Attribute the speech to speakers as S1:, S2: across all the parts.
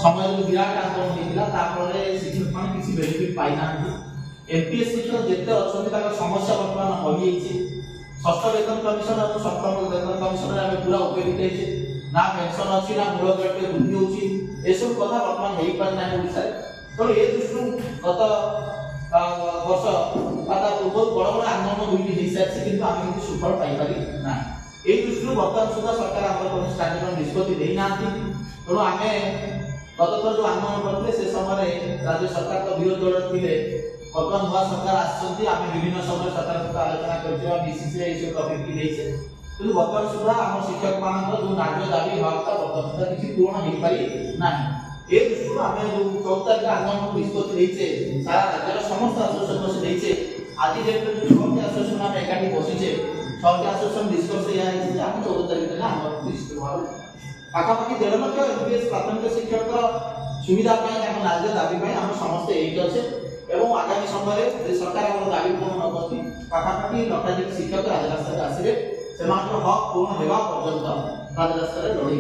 S1: समय विराट आंदोलन होता शिक्षक मान किसी बेनिफिट पाई ना एमपीएस शिक्षक जिते अच्छा समस्या बर्तमान बढ़ी षष्ठ वेतन कमिशन और सप्तम वेतन कमिशन आम पूरा उपयोगी ना पेंशन अच्छी ना मूल ग्रेड वृद्धि होची एसब कथा बर्तमान हो पार ना ओडिशा तो ए दृष्टि गत वर्ष बहुत बड़ बड़ आंदोलन दुईटी हो सारी किंतु आम किसी सुफल पाई ना ए दृष्टि बर्तमान सुधा सरकार आम स्टार्टिंग निष्पत्ति देना तेणु आम गत थर जो आंदोलन करते से समय राज्य सरकार तो विरोध दल थे बर्तमान नुआ सरकार आम विभिन्न समय सरकार सहित आलोचना कर टपिक की किंतु बर्तमान सुधा आम शिक्षक मान जो न्याय दाबी हक बर्तमान सुधा किसी पूर्ण हो पारि ना ए दृष्टि आम जो 14 तारिख आंदोलन निष्पत्ति सारा राज्य समस्त आसोसिएशन बस आज डेट छठी आसोसिएशन आम एकाठी बसीचे छठी आसोसिएशन निष्कर्ष यह आम 14 तारिख दिन आंदोलन निश्चित भाव पाखापाखि 1.5 लाख एमपीएस प्राथमिक शिक्षक सुविधा न्याय दाबी आम समस्ते एक अच्छे एवं आगामी समय सरकार आम दाबी पूर्ण न करती पाखापाखि लक्षाधिक शिक्षक राजरास्ता आसवे से हक पूर्ण होगा पर्यंत राजरास्ता लड़े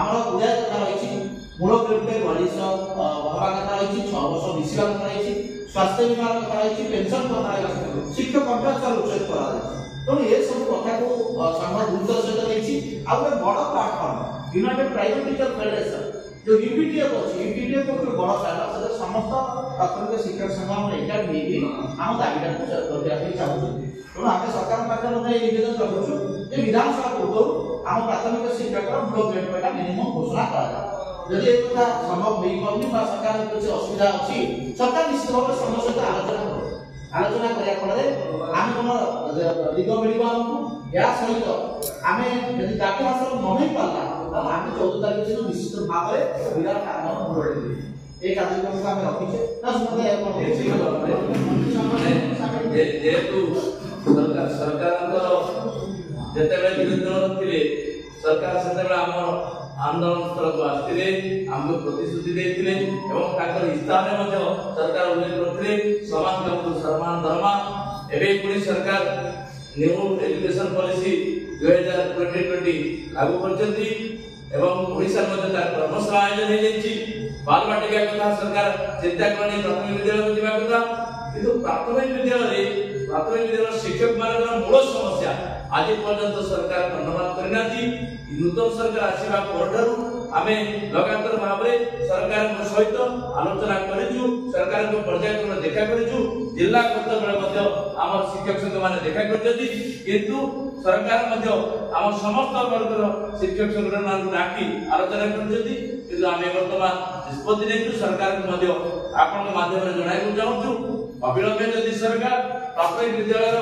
S1: आमर गुड़ाए कथा रही मूल ग्रेड बयालीस हवा कथा रही 6 वर्ष मिसवा कथा रही स्वास्थ्य बीमा कथा रही पेंशन कथा रही शिक्षक कंट्राक्चुअल उच्छेद करा तेणु ये सब कथा को संघ गुरुत्व सहित नहीं आ बड़ platform United private teacher federation जो यूपीटीएफ अच्छी यूपीटीएफ एक बड़ प्लाटफर्म से समस्त प्राथमिक शिक्षक संघ आम एकाठी आम दाबीटा को करने चाहूँ तेणु आम सरकार पाखे निवेदन रखुचु विधानसभा पूर्व आम प्राथमिक शिक्षक मूल ग्रेड पैसा मिनिमम घोषणा करा यदि एक कथा संभव हो पानी सरकार किसी असुविधा अच्छी सरकार निश्चित भाव समय सहित आलोचना करने फल आम कौन दिग मिलवा आमको या सहित आम यदि दाबी हासिल न हो पारा आम 14 तारिख दिन निश्चित भाव में विराट आंदोलन गढ़े ये कार्यक्रम को आम रखीचे
S2: जेहेतु सरकार जिते विरोधी दल थे सरकार से आंदोलन स्थल को आसते आमको प्रतिश्रुति देते इस्ताहार सरकार उल्लेख करते समाज का सम्मान दरमा एवं पुणी सरकार न्यू एजुकेशन पॉलिसी 2020 लागू करछंती एवं ओडिशा मध्ये कर्मशाला आयोजन हो बाल बाटिका कथा सरकार चिंता करनी प्राथमिक विद्यालय को जीवा कथा किंतु प्राथमिक विद्यालय शिक्षक मान मूल समस्या आज पर्यंत सरकार कर्णपात करना नूतन सरकार आसवा पर आमे लगातार भाव में सरकार सहित आलोचना करिजु सरकार को पर्यायक्रम देखा करिजु जिला स्तर बेले आम शिक्षक संघ माने देखा करजति किंतु सरकार मध्ये आम समस्त वर्गर शिक्षक संगठन डाकी आलोचना करजति किंतु आमे वर्तमान निष्पत्ति नेतु सरकार को मध्ये आपन माध्यम रे जणाइबु चाहूछु अविलंबे यदि सरकार प्राथमिक विद्यालय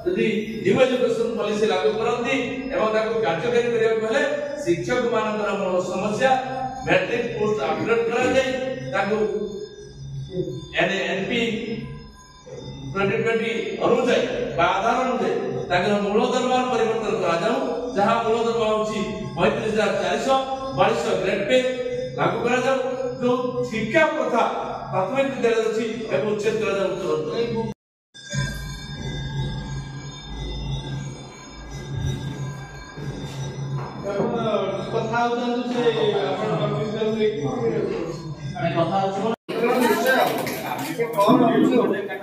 S2: यदि न्यू एजुकेशन पॉलिसी लागू करती एवं ताको कार्यकारी करिया पहले शिक्षक मानकर मूल समस्या मैट्रिक पोस्ट अपग्रेड करा जाय ताको एनपी 2020 अनुसार आधार अनुसार ताको मूल दरमार परिवर्तन करा जाऊ जहां मूल दरमा होची 35400 2200 ग्रेड पे लागू करा जाऊ जो शिक्षा प्रथा प्राथमिक विद्यालय अछि एवं उच्चेत करा जाऊ तुरंत
S1: कथा से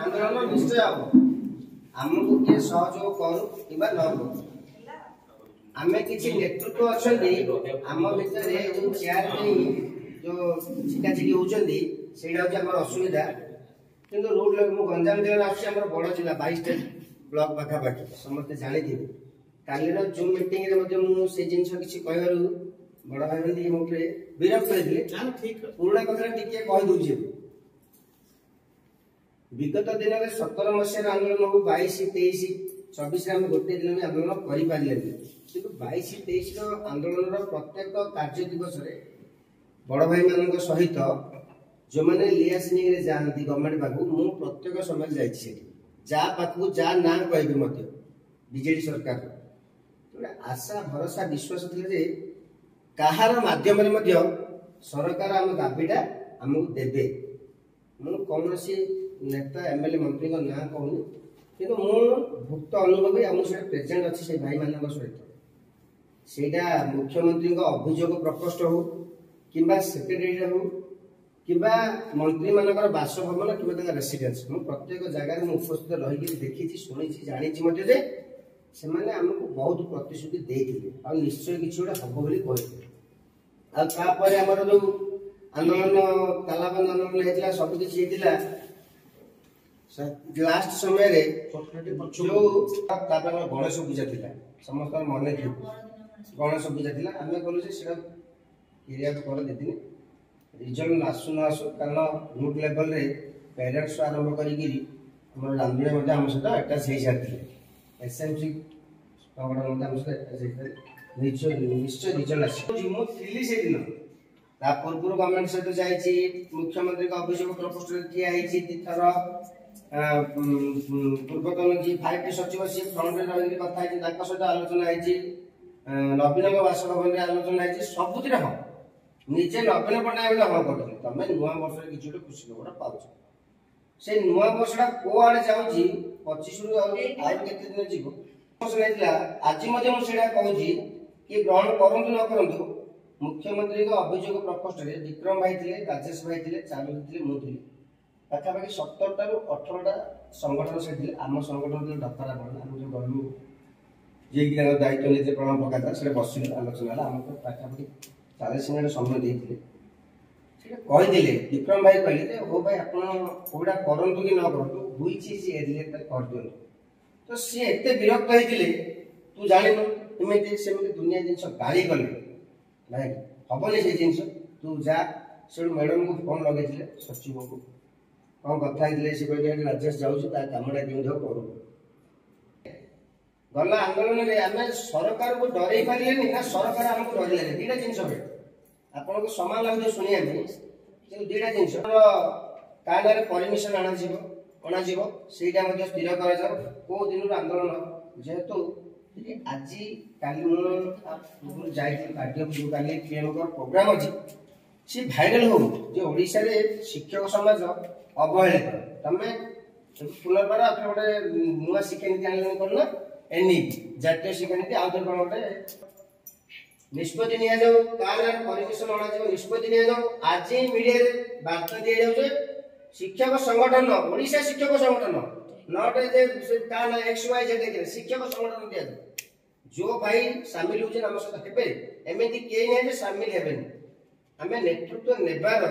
S3: आंदोलन निश्चय आमको किए सहयोग करू कि न करू आम किसी नेतृत्व अच्छा आम भितर जो चेयर जो छिकाछिकी होती से असुविधा कि रोड मुझे गंजाम जिला आम बड़ जिला 22 ब्लॉक पाखापाखि समस्त जानी कालीर जूम मीटिंग से जिन किसी कह बड़ भाई मुझे विरक्त करते पुराणा कथा टी कहीदे विगत दिन में 17 मसीह आंदोलन हो 22 23 24 आम गोटे दिन में आंदोलन कर पारे कि 22 23 आंदोलन प्रत्येक कार्य दिवस बड़ भाई मान सहित जो मैंने लियासिंग जाती गवर्नमेंट पाक मु प्रत्येक समय जाइए जा पाक जा ना कह बीजेडी सरकार आशा भरोसा विश्वास थे कहार माध्यम सरकार आम दाबीटा आमको देवे मु कौन नेता एमएलए मंत्री ना कहूनी कि भुक्त अनुभवी आम प्रेजेंट अच्छी से भाई मान सहित से मुख्यमंत्री अभियोग प्रकोष्ठ हो किंबा सेक्रेटेरिएट हो किंबा मंत्री मानकर बासभवन कि रेसिडेंस मु प्रत्येक जगह में उपस्थित रही देखी शुणी जानी जे से आमको बहुत प्रतिश्रुति देते आ निश्चय किसी गोटे हम बोली कहते आमर जो आंदोलन तालाबंद आंदोलन होता सब किसी लास्ट समय जो गणेश पूजा थी समस्त मन थी गणेश पूजा थी आम कहलु क्रिया कर देती रिजल्ट आसु न आसु कारण रूट लेवल रे पेरेंट्स आरंभ करी रामदीन आम सहित अटैच हो सारी एसएमसी निश्चय रिजल्ट आसी से दिन पूर्व गवर्नमेंट सहित जाइए मुख्यमंत्री अभिषेक प्रकोष्ठ ठिया तीर्थर पूर्वतन जी 5टी सचिव सी फ्रंट रही कथा सहित आलोचना होती नवीन बासभवन आलोचना होती सबुति हम निजे नवीन पट्टनायक हम कर तुम नुआ वर्ष किसी गोटे खुशी खबर पाच से नुआ वर्षटा को आड़े जाऊँगी 25 रु केते दिन जीव आज कहूँ कि ग्रहण करूँ न करूँ मुख्यमंत्री अभियोग प्रकोष्ठ में विक्रम भाई थे राजेश भाई थे चारुदी थे मुझे पाखापाखि 17टा ରୁ 18टा संगठन से आम संगठन डकरा पड़ा आम जो गलु जी दायित्व नीति प्रणव प्रकाश से बस आलोचना आम पाखापाखि 40 मिनट समय देते कहीदे विक्रम भाई कहले हो भाई आपड़ा करूँ कि न करूँ हुई कर दिखाँ तो सी एत विरक्त होते तू जानू एमती सेमती दुनिया जिन गाड़ी गले ना हेनी से जिन तू जा से मैडम को फोन लगे सचिव को कौन कथा से कहते राजेश जाऊँगा कामटा केमी करूँ गला आंदोलन में आम सरकार को डर पारे ना सरकार आमको डर दुटा जिन आपको समान लगे शुणा दुटा जिन काना परमिशन अणा स्थिर कर कौ दिन आंदोलन जेहेतु आज काली पीएम प्रोग्राम अच्छी सी भाइराल हो ओडिशा रे शिक्षक समाज अवहेलित तुम पुनर्बार गोटे नुआ शिक्षा नीति आंदोलन करना एनईपी जातीय शिक्षा नीति आउ थे गोटे निष्पत्ति परमिशन अणा निष्पत्ति आज मीडिया बार्ता दि जाऊे शिक्षक संगठन ओडिशा शिक्षक संगठन नॉट एक्स वाई जेड शिक्षक संगठन दिया जो भाई सामिल होते आम सहित एमती कई सामिल हे आम नेतृत्व नेबार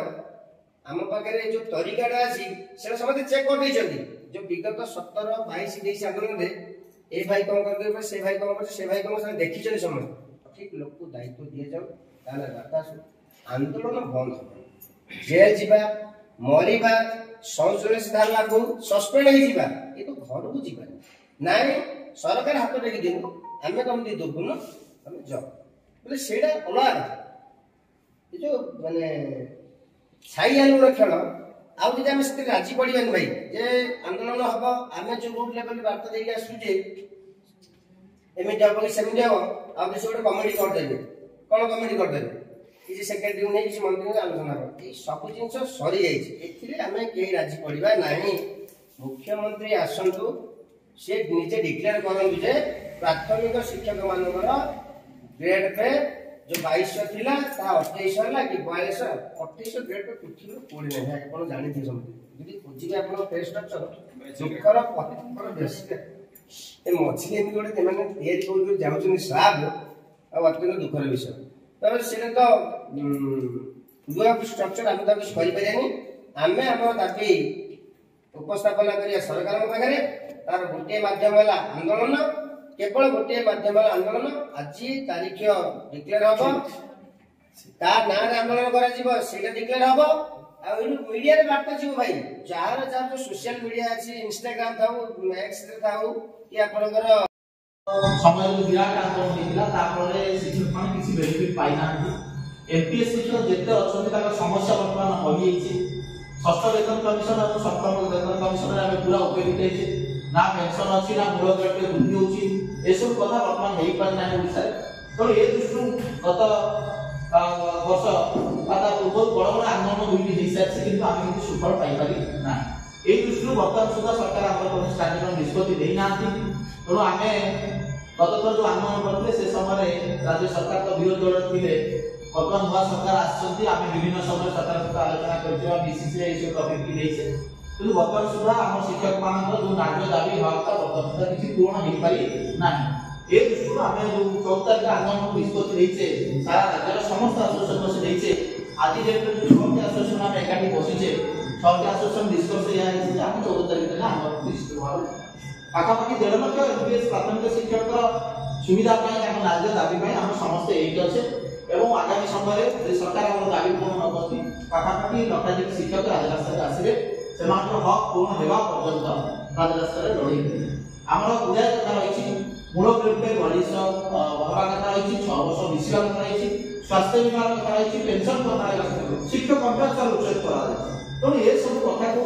S3: आम पाखे जो तरीकाटा अच्छी से समझे चेक कर जो विगत 17, 22, 23 आंदोलन में ए भाई कौन कर से भाई कौन कर से भाई कौन देखी समझ ठीक लोक को दायित्व दि जाऊ आंदोलन बंद हो जेल जा मरवा 47 धारा लागू सस्पेंड हो घर को जीवन ना सरकार हाथ टेक दिनु आम कमी देवुन तुम जब बोले से अलग जो माने छाई आलूर खेल आम राजी पड़ानी भाई जे आंदोलन हम आम जो रूट लेवल बार्ता देके आसुचे एमती हम कि सेमती हम आ गोटे कमिटी करदे कौन कमिटी करदे किसी सेक्रेटरी नहीं किसी मंत्री आलोचना कर सब जिन सरी जामें कहीं राजी पड़ा ना मुख्यमंत्री आसतु सी निजे डिक्लेयर करूँ जे प्राथमिक शिक्षक मानकर ग्रेड पे जो 2200 थिला 2800 है कि 4200 2800 ग्रेड पे पृथ्वी कोड़ी नहीं है आप जानी थी समझ यदि खोजिए आप पे स्ट्रक्चर दुखर पथर बेसी ए मछली एमती गोटे मैंने जाऊँ स्लाब अत्यंत दुखर विषय तब से तो नुआ स्ट्रक्चर आम तो किसी करें आम आम दाबी उपस्थापना करिया सरकार पाखे तार गोटे मध्यम है आंदोलन केवल गोटे मध्यम आंदोलन आज तारीख डिक्लेयर हम ता ना आंदोलन कर डिक्लेयर हम मीडिया बार्ता जीव भाई जार जार जो सोशल मीडिया अच्छी इंस्टाग्राम था एक्स था कि आपंकर
S1: समय विराट आंदोलन होता शिक्षक मैंने किसी बेनिफिट पाई ना एमपीएस शिक्षक जिते अच्छा समस्या बर्तमान हई षष्ठ वेतन कमिशन और सप्तम वेतन कमिशन आम पूरा उपयोगी ना पेंशन अच्छी ना मूल द्रव्य वृद्धि होती सब कथा बर्तमान हो पारे ना ओडिशा तेणु ए दृष्टि गत वर्ष पूर्व बड़ बड़ आंदोलन दुईटी हो सारी कि आम किसी सुफल पाई ना ये दृष्टि बर्तमान सुधा सरकार आम स्टार्टिंग निष्पत्ति देना तेणु आम गत थर जो आंदोलन करते से समय राज्य सरकार तो विरोधी दल थे ବର୍ତ୍ତମାନ ନୂଆ ସରକାର ଆସିଛନ୍ତି ଆମେ ବିଭିନ୍ନ ସମୟରେ ସରକାର ସହିତ ଆଲୋଚନା କରିଥିବା ବିସିସି ଏଇ ସବୁ ଟପିକ କି ଦେଇଛେ କିନ୍ତୁ ବର୍ତ୍ତମାନ ସୁଦ୍ଧା ଆମ ଶିକ୍ଷକ ମାନଙ୍କର ଯୋଉ ନ୍ୟାଯ୍ୟ ଦାବି ହକଟା ବର୍ତ୍ତମାନ ସୁଦ୍ଧା କିଛି ପୂରଣ ହେଇପାରି ନାହିଁ ଏ ଦୃଷ୍ଟିରୁ ଆମେ ଯୋଉ 14 ତାରିଖ ଆନ୍ଦୋଳନ ନିଷ୍ପତ୍ତି ଦେଇଛେ ସାରା ରାଜ୍ୟର ସମସ୍ତ ଆସୋସିଏସନ ବସି ଦେଇଛେ ଆଜି ଯେହେତୁ 6ଟି ଆସୋସିଏସନ ଆମେ ଏକାଠି ବସିଛେ 6ଟି ଆସୋସିଏସନ ନିଷ୍କର୍ଷ ଏହା ହେଇଛି ଯେ ଆମେ 14 ତାରିଖ ଦିନ ଆନ୍ଦୋଳନ ନିଶ୍ଚିତ ଭାବେ ପାଖାପାଖି 1.5 ଲକ୍ଷ ଏମପିଏସ୍ ପ୍ରାଥମିକ ଶିକ୍ଷକର ସୁବିଧା ପାଇଁ ଆମ ନ୍ୟାଯ୍ୟ ଦାବି ପାଇଁ ଆମେ ସମସ୍ତେ ଏଇଠି ଅଛେ ଏବଂ ଆଗାମୀ ସମୟରେ ଯଦି ସରକାର ଆମର ଦାବି ପୂରଣ ନ କରନ୍ତି ପାଖାପାଖି ଲକ୍ଷାଧିକ ଶିକ୍ଷକ ରାଜରାସ୍ତାରେ ଆସିବେ ସେମାନଙ୍କର ହକ୍ ପୂରଣ ହେବା ପର୍ଯ୍ୟନ୍ତ ରାଜରାସ୍ତାରେ ଲଢ଼େଇ ଆମର ଗୁଡ଼ାଏ କଥା ରହିଛି ମୂଳ ଗ୍ରେଡ୍ ବଳିଷ ହେବା କଥା ରହିଛି 6 ବର୍ଷ ମିଶିବା କଥା ରହିଛି ସ୍ୱାସ୍ଥ୍ୟ ବୀମାର କଥା ରହିଛି ପେନସନ୍ କଥା ରହିଛି ଶିକ୍ଷକ କଣ୍ଟ୍ରାକ୍ଚୁଆଲ ଉଚ୍ଛେଦ କରାଯାଇଛି ତେଣୁ ଏସବୁ କଥାକୁ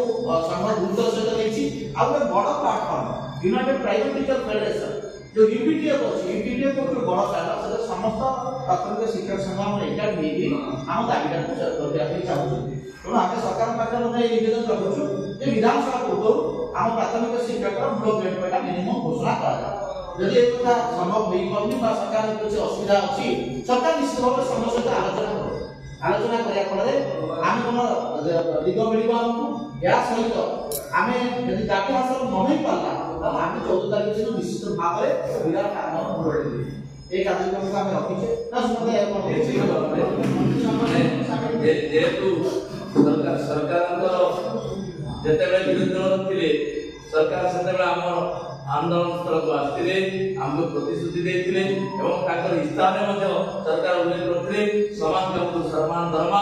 S1: ସଂଘ ଗୁରୁତ୍ୱର ସହିତ ନେଇଛି ଆଉ ଗୋଟେ ବଡ଼ platform United private teacher federation जो यूपीटीएफ अछि यूपीटीएफ को बड़ सारा से समस्त प्राथमिक शिक्षक संघ हम एकाट नेकी हम दाबीटा को करबा ପାଇଁ ଚାହୁଁଛନ୍ତି ତେଣୁ ଆମେ ସରକାର ପାଖରେ ଗୋଟେ ନିବେଦନ କରୁଛୁ ଯେ ବିଧାନସଭା ପୂର୍ବରୁ ଆମ ପ୍ରାଥମିକ ଶିକ୍ଷକର ମୂଳ ଗ୍ରେଡ୍ ପଇଟା ମିନିମମ୍ ଘୋଷଣା କରାଯାଏ ଯଦି ଏ କଥା ସମ୍ଭବ ହୋଇପାରୁନି ବା ସରକାର କିଛି ଅସୁବିଧା ଅଛି ସରକାର ନିଶ୍ଚିତ ଭାବରେ ସମସ୍ତ ସହିତ ଆଲୋଚନା କରିବା ଫଳରେ ଆମେ କୋନ ଦିଗ ମିଳିବ ଆମକୁ ଏହା ସହିତ ଆମେ ଯଦି ଦାବି ହାସଲ ନ ହେଇ ପାରିଲା ତାହେଲେ ଆମେ 14 ତାରିଖ ଦିନ ନିଶ୍ଚିତ ଭାବରେ ବିରାଟ ଆନ୍ଦୋଳନ ଗଢ଼ିବୁ এই କାର୍ଯ୍ୟକ୍ରମକୁ ଆମେ ରଖିଛେ ନା
S2: ଯେହେତୁ ସରକାରଙ୍କର ଯେତେବେଳେ ବିରୋଧୀ ଦଳ ଥିଲେ ସରକାର ସେତେବେଳେ ଆମର ଆନ୍ଦୋଳନ ସ୍ଥଳକୁ ଆସିଥିଲେ ଆମକୁ ପ୍ରତିଶ୍ରୁତି ଦେଇଥିଲେ ଏବଂ ତାଙ୍କର ଇସ୍ତାହାରରେ ମଧ୍ୟ ସରକାର ଉଲ୍ଲେଖ କରିଥିଲେ ସମାନ କାମକୁ ସମାନ ଦରମା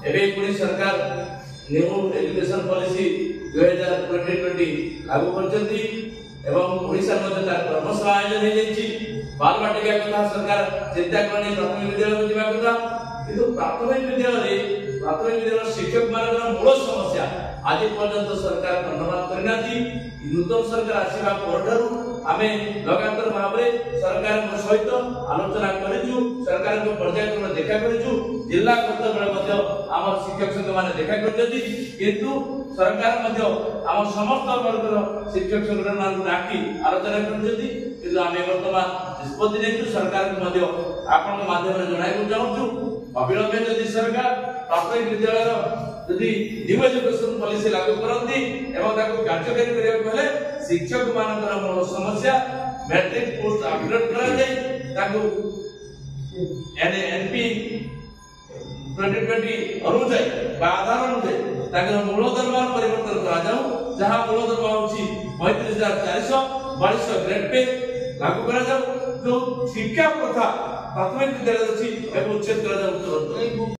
S2: ଏବେ ପୁଣି ସରକାର ନ୍ୟୁ ଏଜୁକେସନ ପଲିସି 2020 ଲାଗୁ କରିଛନ୍ତି ଏବଂ ଓଡ଼ିଶା ମଧ୍ୟ ତାର କର୍ମଶାଳା ଆୟୋଜନ ହେଇଯାଇଛି ବାଲବାଟିକା କଥା ସରକାର ଚିନ୍ତା କରନି ପ୍ରାଥମିକ ବିଦ୍ୟାଳୟକୁ ଯିବା କଥା କିନ୍ତୁ ପ୍ରାଥମିକ ବିଦ୍ୟାଳୟରେ ଶିକ୍ଷକ ମାନଙ୍କର ମୂଳ ସମସ୍ୟା ଆଜି ପର୍ଯ୍ୟନ୍ତ ସରକାର କର୍ଣ୍ଣପାତ କରିନାହାନ୍ତି ନୂତନ ସରକାର ଆସିବା ପରଠାରୁ ଆମେ ଲଗାତାର ଭାବରେ ସରକାରଙ୍କ ସହିତ ଆଲୋଚନା କରିଛୁ ସରକାରଙ୍କ ପର୍ଯ୍ୟାୟକ୍ରମ ଦେଖା କରିଛୁ ଜିଲ୍ଲା ସ୍ତର ବେଳେ ମଧ୍ୟ ଆମର ଶିକ୍ଷକ ସଂଘମାନେ ଦେଖା କରିଛନ୍ତି କିନ୍ତୁ ସରକାର ମଧ୍ୟ ଆମ ସମସ୍ତ ବର୍ଗର ଶିକ୍ଷକ ସଂଗଠନମାନଙ୍କୁ ଡାକି ଆଲୋଚନା କରିଛନ୍ତି କିନ୍ତୁ ଆମେ ବର୍ତ୍ତମାନ ନିଷ୍ପତ୍ତି ନେଇଛୁ ସରକାରଙ୍କୁ ମଧ୍ୟ ଆପଣଙ୍କ ମାଧ୍ୟମରେ ଜଣାଇବାକୁ ଚାହୁଁଛୁ ଅବିଳମ୍ବେ ଯଦି ସରକାର ପ୍ରାଥମିକ ବିଦ୍ୟାଳୟର ଯଦି ନ୍ୟୁ ଏଜୁକେସନ ପଲିସି ଲାଗୁ କରନ୍ତି ଏବଂ ତାକୁ କାର୍ଯ୍ୟକାରୀ କରିବାକୁ ହେଲେ ଶିକ୍ଷକ ମାନଙ୍କର ମୂଳ ସମସ୍ୟା ମ୍ୟାଟ୍ରିକ ପୋଷ୍ଟ ଅପଗ୍ରେଡ କରାଯାଇ ତାକୁ ଏନପି 2020 ଅନୁଯାୟୀ ବା ଆଧାର ଅନୁଯାୟୀ ତାଙ୍କର ମୂଳ ଦରମା ପରିବର୍ତ୍ତନ କରାଯାଉ ଯାହା ମୂଳ ଦରମା ହେଉଛି 35,400 2200 ଗ୍ରେଡ୍ ପେ लागू କରାଯାଉ जो शिक्षा प्रथा प्राथमिक विद्यालय अछि उच्छेद कराଯାଉ तुरंत।